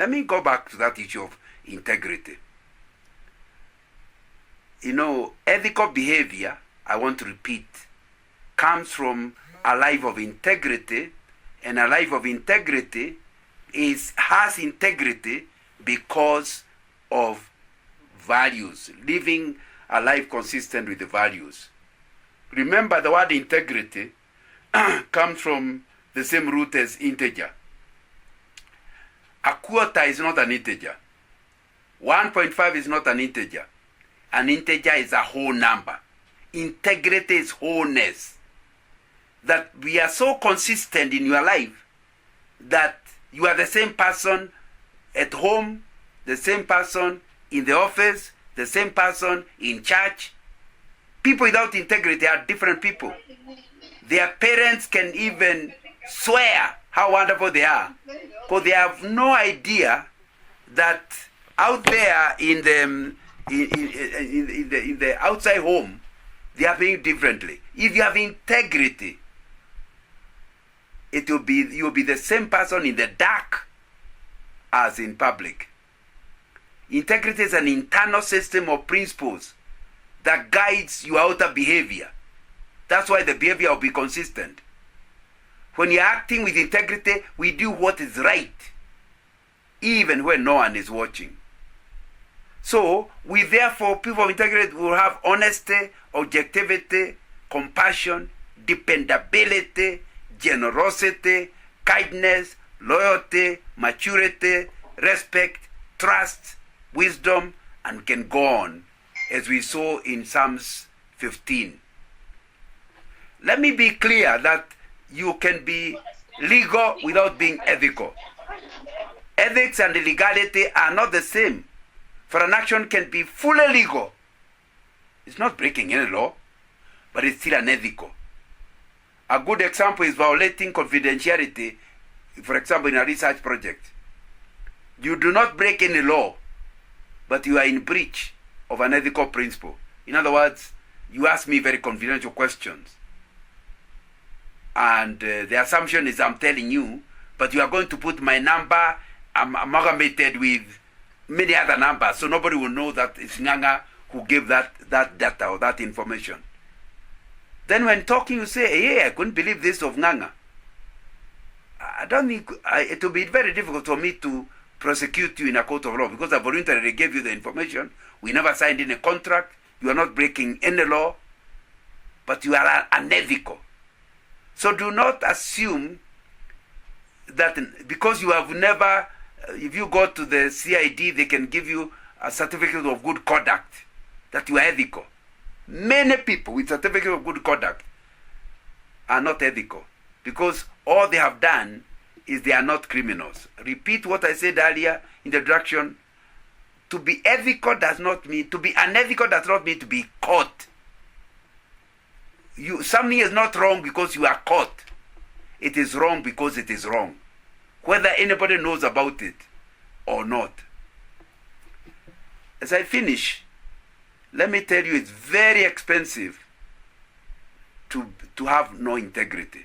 Let me go back to that issue of integrity. Ethical behavior, I want to repeat, comes from a life of integrity, and a life of integrity has integrity because of values, living a life consistent with the values. Remember, the word integrity comes from the same root as integer. A quarter is not an integer. 1.5 is not an integer. An integer is a whole number. Integrity is wholeness. That we are so consistent in your life that you are the same person at home, the same person in the office, the same person in church. People without integrity are different people. Their parents can even swear how wonderful they are, because they have no idea that out there in the outside home, they are being differently. If you have integrity, you'll be the same person in the dark as in public. Integrity is an internal system of principles that guides your outer behavior. That's why the behavior will be consistent. When you're acting with integrity, we do what is right, even when no one is watching. So, we therefore, people of integrity will have honesty, objectivity, compassion, dependability, generosity, kindness, loyalty, maturity, respect, trust, wisdom, and we can go on, as we saw in Psalms 15. Let me be clear that you can be legal without being ethical. Ethics and legality are not the same. For an action can be fully legal. It's not breaking any law, but it's still unethical. A good example is violating confidentiality, for example, in a research project. You do not break any law, but you are in breach of an ethical principle. In other words, you ask me very confidential questions. And the assumption is I'm telling you, but you are going to put my number amalgamated with many other numbers, so nobody will know that it's Nganga who gave that data or that information. Then when talking, you say, hey, I couldn't believe this of Nganga. I don't think it will be very difficult for me to prosecute you in a court of law because I voluntarily gave you the information. We never signed in a contract. You are not breaking any law, but you are unethical. So do not assume that because you have never, if you go to the CID, they can give you a certificate of good conduct, that you are ethical. Many people with certificate of good conduct are not ethical because all they have done is they are not criminals. Repeat what I said earlier in the introduction. To be ethical does not mean, to be unethical does not mean to be caught. Something is not wrong because you are caught. It is wrong because it is wrong, whether anybody knows about it or not. As I finish, let me tell you, it's very expensive to have no integrity.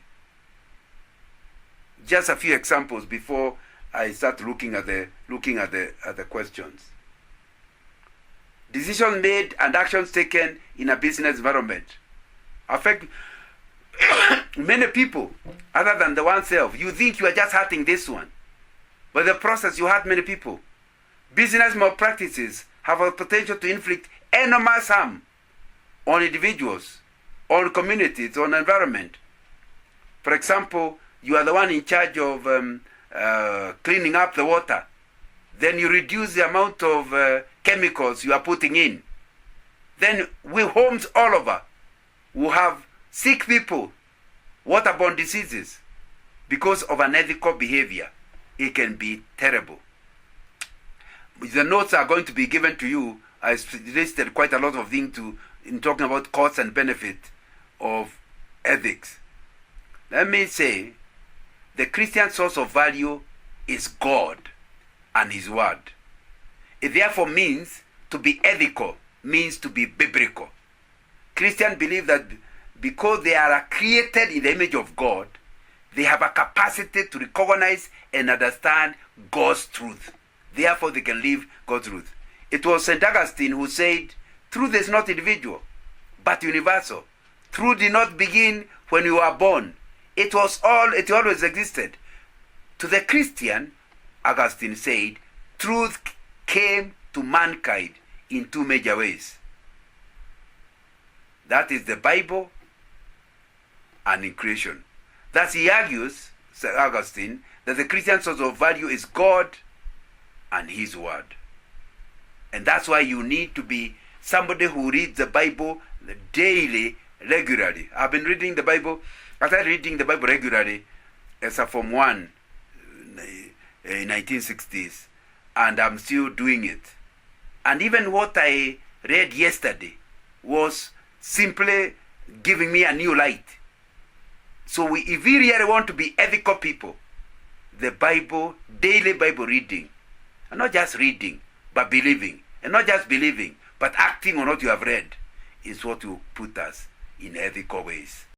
Just a few examples before I start looking at the questions. Decisions made and actions taken in a business environment affect many people other than the oneself. You think you are just hurting this one, but in the process you hurt many people. Business malpractices have a potential to inflict enormous harm on individuals, on communities, on environment. For example, you are the one in charge of cleaning up the water. Then you reduce the amount of chemicals you are putting in. Then homes all over will have sick people, waterborne diseases, because of unethical behavior. It can be terrible. The notes are going to be given to you. I listed quite a lot of things in talking about costs and benefit of ethics. Let me say, the Christian source of value is God and His Word. It therefore means to be ethical, means to be biblical. Christians believe that because they are created in the image of God, they have a capacity to recognize and understand God's truth. Therefore, they can live God's truth. It was St. Augustine who said, truth is not individual, but universal. Truth did not begin when you were born. It always existed. To the Christian, Augustine said, truth came to mankind in two major ways. That is the Bible and in creation. Thus he argues, St. Augustine, that the Christian source of value is God and His Word. And that's why you need to be somebody who reads the Bible daily, regularly. I've been reading the Bible. I started reading the Bible regularly as a Form 1 in 1960s, and I'm still doing it. And even what I read yesterday was simply giving me a new light. So if we really want to be ethical people, the Bible, daily Bible reading, and not just reading, but believing, and not just believing, but acting on what you have read, is what will put us in ethical ways.